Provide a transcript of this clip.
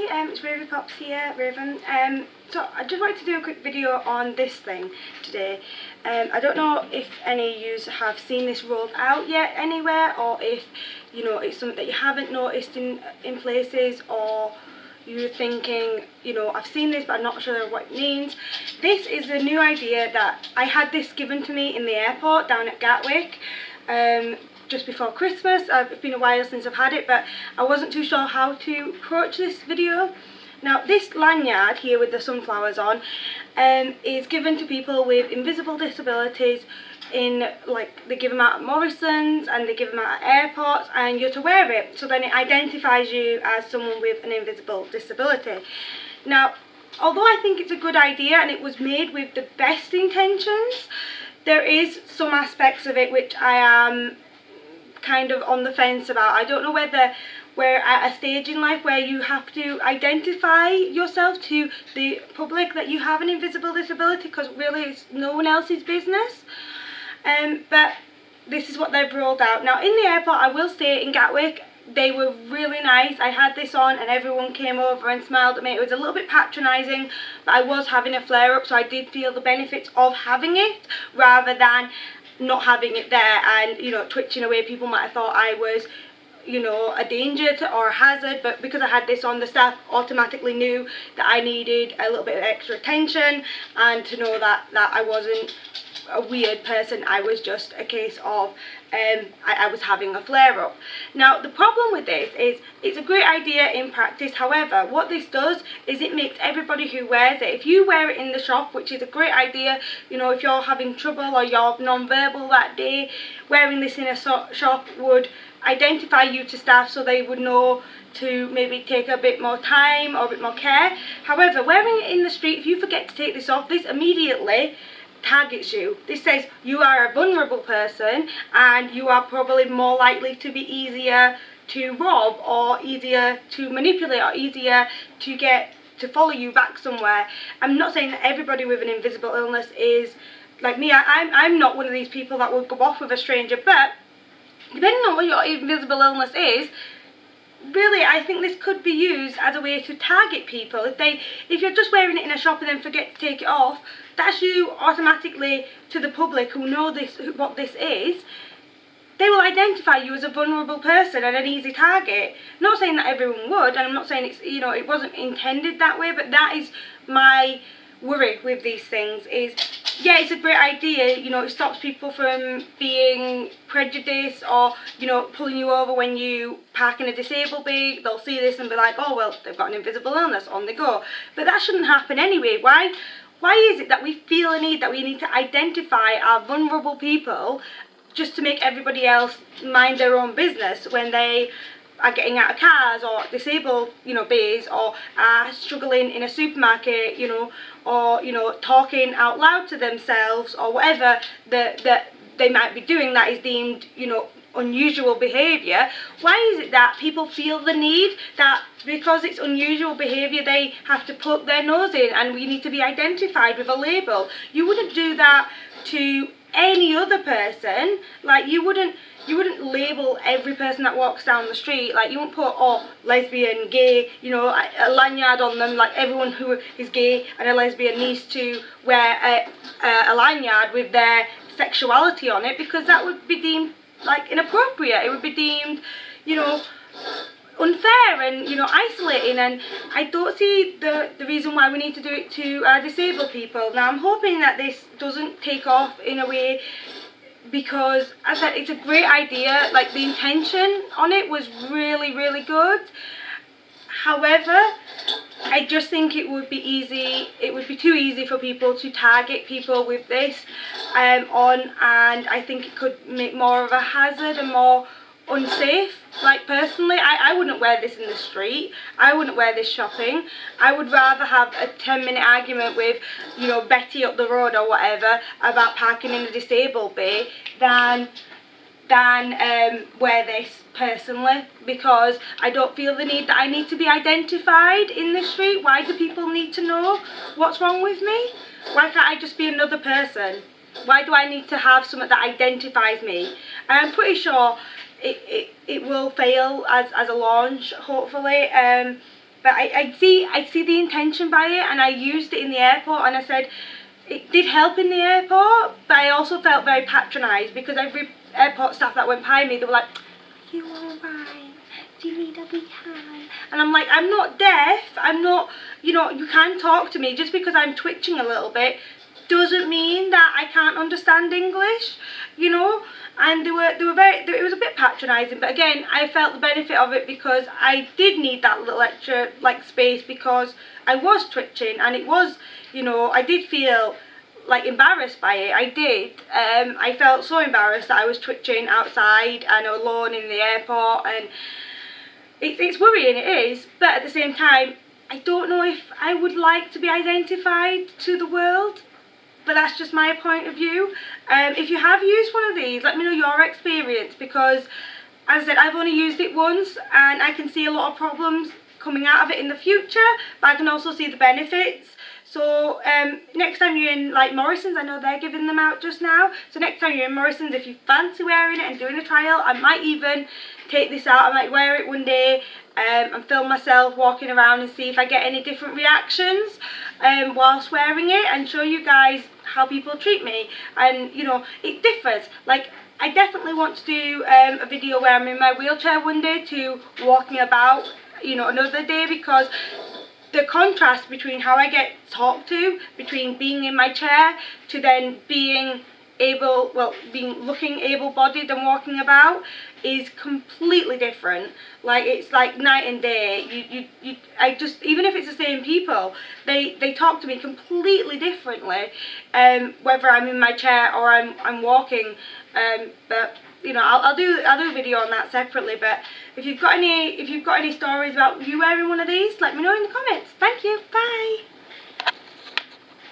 Hi, it's Raven Pops here, Raven. So I just wanted to do a quick video on this thing today. I don't know if any of you have seen this rolled out yet anywhere, or if it's something that you haven't noticed in places, or you're thinking, I've seen this but I'm not sure what it means. This is a new idea that I had this given to me in the airport down at Gatwick. Just before Christmas. It's been a while since I've had it, but I wasn't too sure how to approach this video. Now, this lanyard here with the sunflowers on is given to people with invisible disabilities they give them out at Morrison's and they give them out at airports, and you're to wear it, so then it identifies you as someone with an invisible disability. Now, although I think it's a good idea and it was made with the best intentions, there is some aspects of it which I am kind of on the fence about. I don't know whether we're at a stage in life where you have to identify yourself to the public that you have an invisible disability, because really it's no one else's business. But this is what they've rolled out. Now, in the airport, I will say, in Gatwick, they were really nice. I had this on and everyone came over and smiled at me. It was a little bit patronising, but I was having a flare-up, so I did feel the benefits of having it rather than not having it there and twitching away. People might have thought I was a danger or a hazard, but because I had this on, the staff automatically knew that I needed a little bit of extra attention and to know that I wasn't a weird person. I was just a case of I was having a flare-up. Now, the problem with this is it's a great idea in practice. However, what this does is it makes everybody who wears it, if you wear it in the shop, which is a great idea, if you're having trouble or you're non-verbal that day, wearing this in a shop would identify you to staff, so they would know to maybe take a bit more time or a bit more care. However, wearing it in the street, if you forget to take this off, this immediately targets you. This says you are a vulnerable person and you are probably more likely to be easier to rob or easier to manipulate or easier to get to follow you back somewhere. I'm not saying that everybody with an invisible illness is like me. I'm not one of these people that would go off with a stranger, but depending on what your invisible illness is, really, I think this could be used as a way to target people. If you're just wearing it in a shop and then forget to take it off, that's you automatically to the public who know what this is. They will identify you as a vulnerable person and an easy target. Not saying that everyone would, and I'm not saying it wasn't intended that way, but that is my worry with these things. Is, yeah, it's a great idea, it stops people from being prejudiced or, pulling you over when you park in a disabled bay. They'll see this and be like, oh, well, they've got an invisible illness, on they go. But that shouldn't happen anyway. Why is it that we feel a need that we need to identify our vulnerable people just to make everybody else mind their own business when they are getting out of cars or disabled, bays, or are struggling in a supermarket, or, talking out loud to themselves, or whatever that they might be doing that is deemed, unusual behaviour. Why is it that people feel the need that because it's unusual behaviour they have to poke their nose in and we need to be identified with a label? You wouldn't do that to any other person. Like, you wouldn't label every person that walks down the street. Like, you won't put, oh, lesbian, gay, a lanyard on them. Like, everyone who is gay and a lesbian needs to wear a lanyard with their sexuality on it, because that would be deemed like inappropriate. It would be deemed, unfair and isolating, and I don't see the reason why we need to do it to disabled people. Now, I'm hoping that this doesn't take off in a way, because as I said, it's a great idea. Like, the intention on it was really, really good. However, I just think it would be too easy for people to target people with this and I think it could make more of a hazard and more unsafe. Like, personally, I wouldn't wear this in the street. I wouldn't wear this shopping. I would rather have a 10-minute argument with Betty up the road or whatever about parking in a disabled bay than wear this personally, because I don't feel the need that I need to be identified in the street. Why do people need to know what's wrong with me? Why can't I just be another person? Why do I need to have something that identifies me? I'm pretty sure it will fail as a launch, hopefully. But I see the intention by it, and I used it in the airport, and I said it did help in the airport, but I also felt very patronised because every airport staff that went by me, they were like, "You alright? Do you need a wee hand?" And I'm like, I'm not deaf, I'm not, you know, you can talk to me. Just because I'm twitching a little bit doesn't mean that I can't understand English, you know. And they were it was a bit patronising, but again, I felt the benefit of it because I did need that little extra like space, because I was twitching, and it was, you know, I did feel like embarrassed by it. I did. I felt so embarrassed that I was twitching outside and alone in the airport, and it's worrying, it is, but at the same time, I don't know if I would like to be identified to the world. But that's just my point of view. If you have used one of these, let me know your experience, because as I said, I've only used it once, and I can see a lot of problems coming out of it in the future, but I can also see the benefits. So next time you're in like Morrison's, I know they're giving them out just now, so next time you're in Morrison's, if you fancy wearing it and doing a trial, I might even take this out. I might wear it one day and film myself walking around and see if I get any different reactions whilst wearing it, and show you guys how people treat me. And you know, it differs. Like, I definitely want to do a video where I'm in my wheelchair one day to walking about, you know, another day, because the contrast between how I get talked to, between being in my chair to then being looking able-bodied and walking about, is completely different. Like, it's like night and day. I just, even if it's the same people, they talk to me completely differently, whether I'm in my chair or I'm walking. But you know, I'll do a video on that separately. But if you've got any stories about you wearing one of these, let me know in the comments.